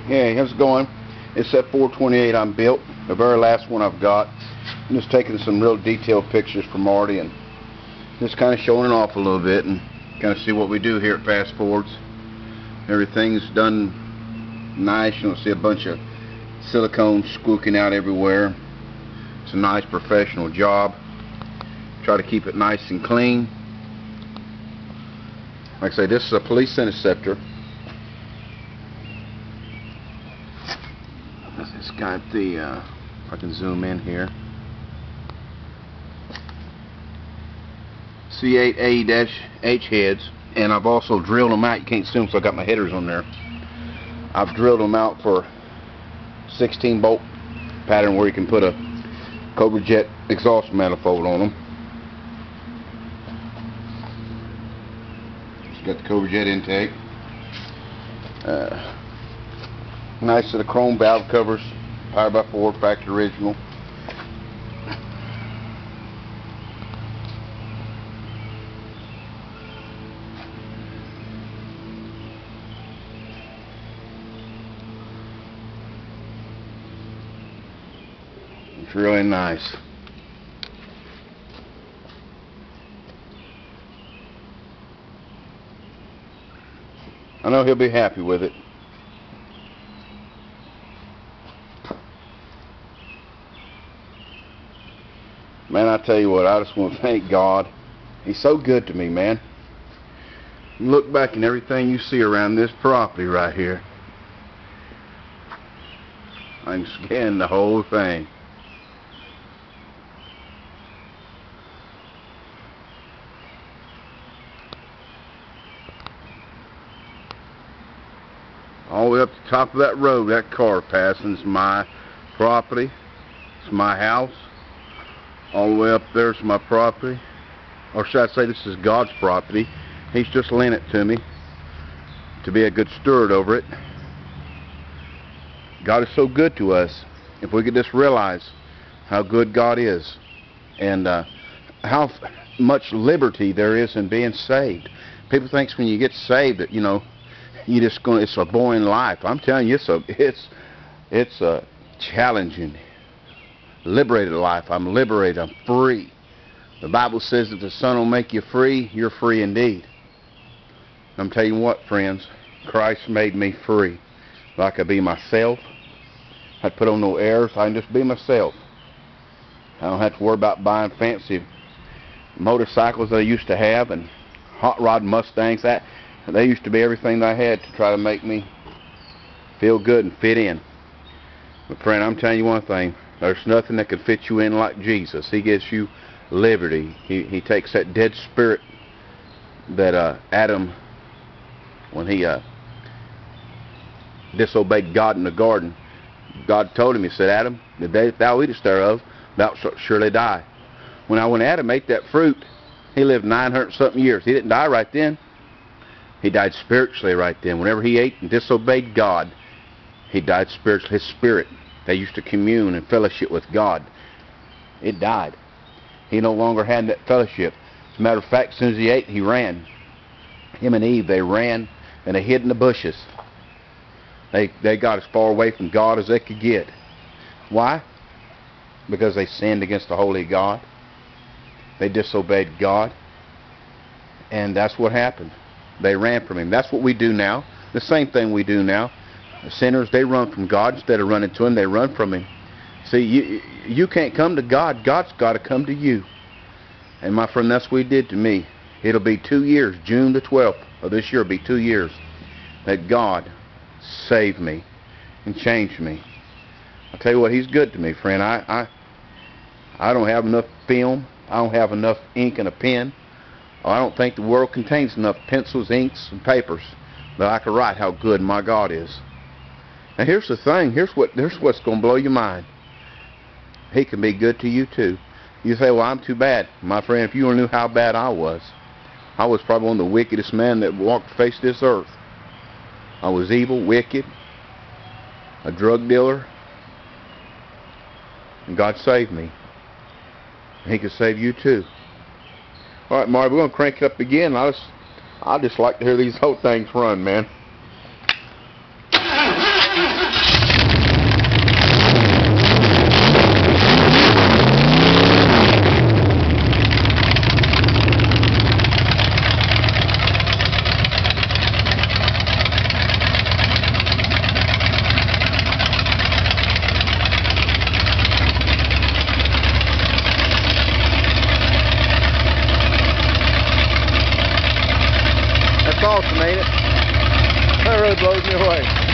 Hey, how's it going? It's that 428 I'm built, the very last one I've got. I'm just taking some real detailed pictures for Marty and just kind of showing it off a little bit and kind of see what we do here at Fast Fords. Everything's done nice. You don't see a bunch of silicone squeaking out everywhere. It's a nice professional job. Try to keep it nice and clean. Like I say, this is a police interceptor. It's got the, if I can zoom in here, C8A-H heads, and I've also drilled them out. You can't see them, so I got my headers on there. I've drilled them out for 16 bolt pattern where you can put a Cobra jet exhaust manifold on them. It's got the Cobra jet intake. Nice set of chrome valve covers, power by Ford, factory original. It's really nice. I know he'll be happy with it. Man, I tell you what, I just want to thank God. He's so good to me, man. You look back and everything you see around this property right here, I can scan the whole thing. All the way up the top of that road, that car passing is my property. It's my house. All the way up there is my property. Or should I say this is God's property. He's just lent it to me to be a good steward over it. God is so good to us. If we could just realize how good God is and how much liberty there is in being saved. People think when you get saved that, you know, you just going, it's a boring life. I'm telling you, it's a challenging, liberated life. I'm liberated. I'm free. The Bible says that the Son will make you free. You're free indeed. I'm telling you what, friends, Christ made me free. I could be myself. I'd put on no airs. I can just be myself. I don't have to worry about buying fancy motorcycles that I used to have and hot rod Mustangs. They used to be everything that I had to try to make me feel good and fit in. But friend, I'm telling you one thing. There's nothing that could fit you in like Jesus. He gives you liberty. He takes that dead spirit that Adam, when he disobeyed God in the garden, God told him, he said, Adam, the day that thou eatest thereof, thou shalt surely die. When Adam ate that fruit, he lived 900-something years. He didn't die right then. He died spiritually right then. Whenever he ate and disobeyed God, he died spiritually. His spirit, they used to commune and fellowship with God. It died. He no longer had that fellowship. As a matter of fact, as soon as he ate, he ran. Him and Eve, they ran and they hid in the bushes. They got as far away from God as they could get. Why? Because they sinned against the holy God. They disobeyed God. And that's what happened. They ran from him. That's what we do now. The same thing we do now. The sinners, they run from God. Instead of running to him, they run from him. See, you can't come to God. God's got to come to you. And my friend, that's what he did to me. It'll be 2 years. June the 12th of this year will be 2 years that God saved me and changed me. I'll tell you what, he's good to me, friend. I don't have enough film. I don't have enough ink and a pen. I don't think the world contains enough pencils, inks, and papers that I could write how good my God is. Now here's the thing. Here's what's going to blow your mind. He can be good to you too. You say, well, I'm too bad. My friend, if you only knew how bad I was probably one of the wickedest men that walked the face of this earth. I was evil, wicked, a drug dealer, and God saved me. He can save you too. All right, Marty, we're going to crank it up again. I just like to hear these whole things run, man. That really blows me away.